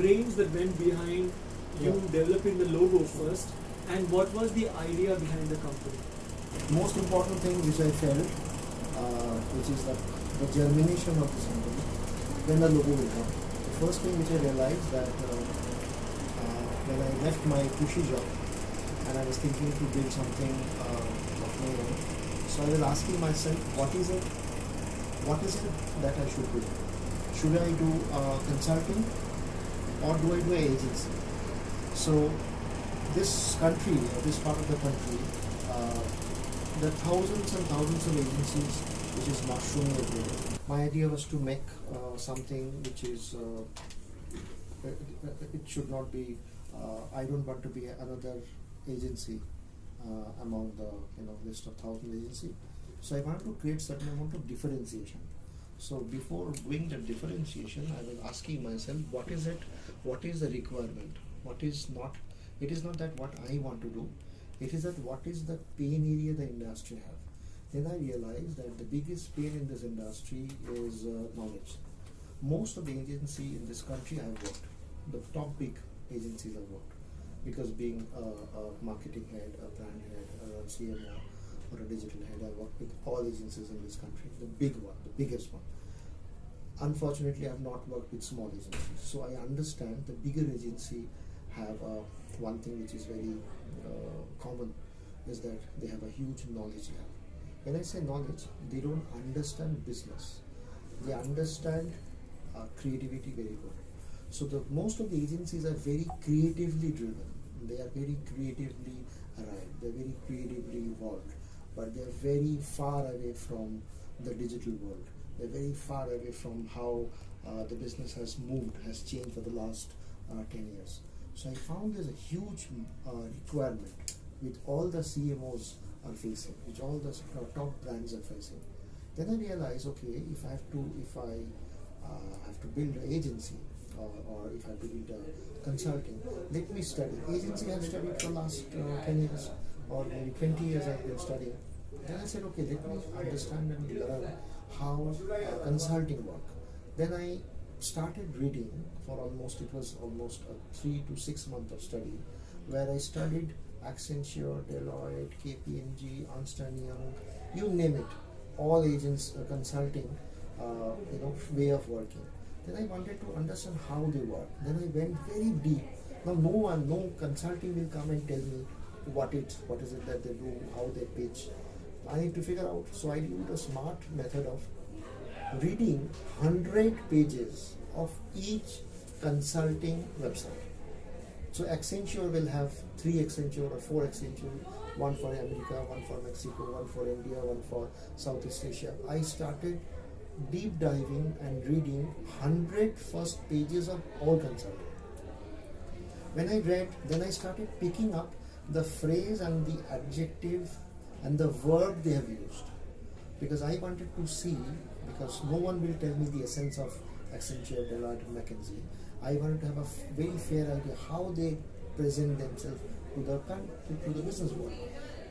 brains that went behind you developing the logo first, and what was the idea behind the company? Most important thing which I felt, which is the germination of this company, when the logo will come. The first thing which I realized that when I left my cushy job and I was thinking to build something of my own, so I was asking myself, what is it that I should do? Should I do consulting or do I do an agency? So this country, or this part of the country, there are thousands and thousands of agencies which is mushrooming everywhere. My idea was to make something which is, it should not be, I don't want to be another agency among the list of 1,000 agencies. So I wanted to create certain amount of differentiation. So before doing the differentiation, I was asking myself, what is it? What is the requirement? What is not? It is not that what I want to do. It is that what is the pain area the industry have. Then I realized that the biggest pain in this industry is knowledge. Most of the agency in this country I have worked, the top big agencies I've worked, because being a marketing head, a brand head, a CMO, or a digital head, I worked with all agencies in this country, the big one, the biggest one. Unfortunately, I have not worked with small agencies, so I understand the bigger agency have one thing which is very common, is that they have a huge knowledge gap. When I say knowledge, they don't understand business. They understand creativity very good. So most of the agencies are very creatively driven. They are very creatively arrived. They are very creatively involved. But they are very far away from the digital world. They are very far away from how the business has moved, has changed for the last 10 years. So I found there's a huge requirement which all the CMOs are facing, which all the top brands are facing. Then I realized, okay, if I have to build an agency, or if I have to build a consulting, let me study. Agency I have studied for the last 10 years or maybe 20 years I've been studying. Then I said, okay, let me understand and learn how consulting work. Then I started reading for almost 3 to 6 months of study, where I studied Accenture, Deloitte, KPMG, Ernst & Young, you name it, all agents consulting, way of working. Then I wanted to understand how they work. Then I went very deep. Now no consulting will come and tell me what is it that they do, how they pitch. I need to figure out. So I used a smart method of reading 100 pages of each consulting website. So Accenture will have 3 Accenture or 4 Accenture, one for America, one for Mexico, one for India, one for Southeast Asia. I started deep diving and reading 100 first pages of all consulting. When I read, then I started picking up the phrase and the adjective and the verb they have used. Because I wanted to see, because no one will tell me the essence of Accenture, Deloitte, and McKinsey. I wanted to have a very fair idea how they present themselves to the business world.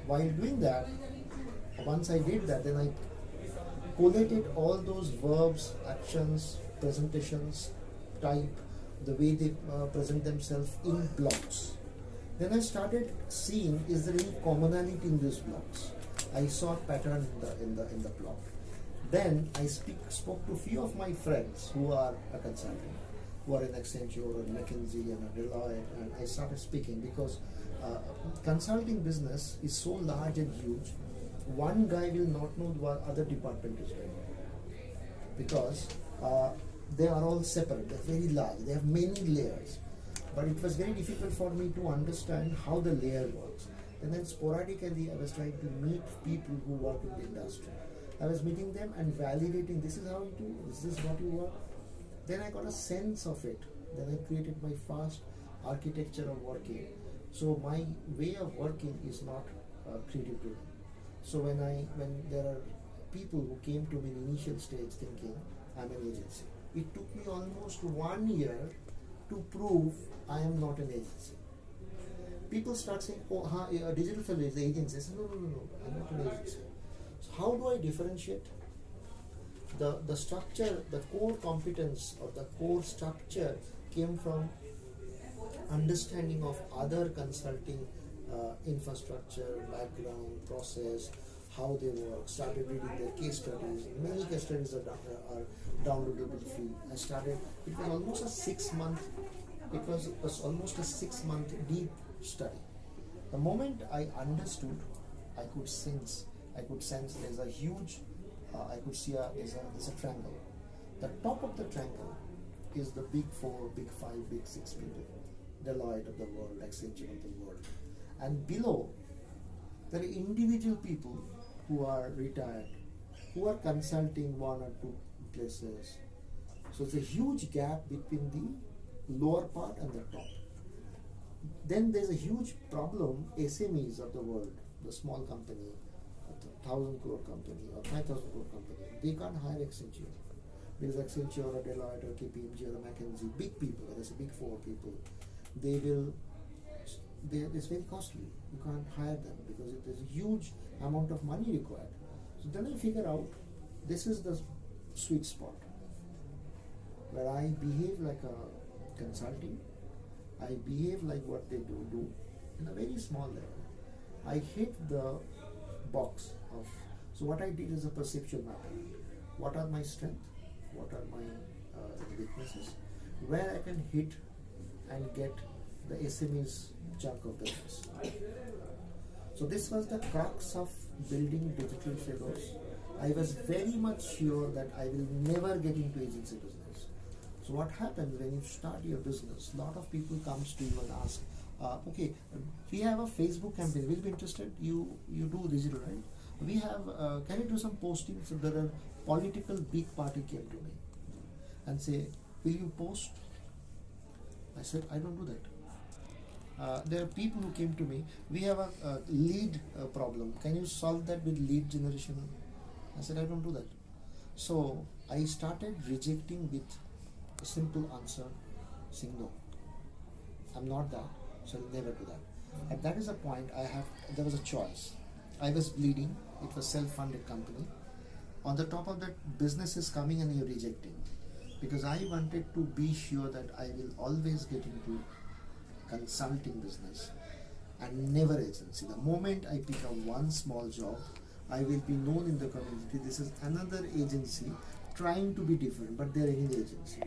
While doing that, once I did that, then I collated all those verbs, actions, presentations, type, the way they present themselves in blocks. Then I started seeing, is there any commonality in these blocks? I saw a pattern in the block. Then I spoke to a few of my friends who are a consultant, who are in Accenture or McKinsey and Deloitte, and I started speaking because consulting business is so large and huge. One guy will not know what other department is doing because they are all separate. They're very large. They have many layers. But it was very difficult for me to understand how the layer works. And then sporadically, I was trying to meet people who work in the industry. I was meeting them and validating, this is how you do, is this what you work? Then I got a sense of it. Then I created my fast architecture of working. So my way of working is not creative driven. So when there are people who came to me in initial stage thinking, I'm an agency. It took me almost 1 year to prove I am not an agency. People start saying, oh, digital fellow is the agency. I say, no, I'm not an agency. So how do I differentiate? The structure, the core competence or the core structure came from understanding of other consulting infrastructure, background, process, how they work, started reading their case studies. Many case studies are downloadable free. I started, it was almost a 6 month, was almost a 6 month deep study. The moment I understood, I could sense there's a huge, I could see there's a triangle. The top of the triangle is the big 4, big 5, big 6 people, Deloitte of the world, Accenture of the world. And below, there are individual people who are retired, who are consulting 1 or 2 places. So there's a huge gap between the lower part and the top. Then there's a huge problem, SMEs of the world, the small company, 1,000 crore company or 5,000 crore company, they can't hire Accenture. Because Accenture or Deloitte or KPMG or McKinsey, big people, there's a big 4 people, it's very costly. You can't hire them because there's a huge amount of money required. So then I figure out this is the sweet spot where I behave like a consulting. I behave like what they do in a very small level. I hit the box of, so what I did is a perceptual mapping. What are my strengths? What are my weaknesses? Where I can hit and get the SME's chunk of business. So this was the crux of building digital fellows. I was very much sure that I will never get into agency business. So what happens when you start your business, a lot of people comes to you and ask, okay, we have a Facebook campaign, will you be interested? You do digital, right? We have, can you do some postings? So there are political big party came to me and say, will you post? I said, I don't do that. There are people who came to me, we have a lead problem, can you solve that with lead generation? I said, I don't do that. So I started rejecting with a simple answer, saying no, I'm not that, so I'll never do that. And that is a point there was a choice. I was bleeding, it was self-funded company. On the top of that, business is coming and you're rejecting. Because I wanted to be sure that I will always get into consulting business and never agency. The moment I pick up one small job, I will be known in the community. This is another agency trying to be different, but they're any agency.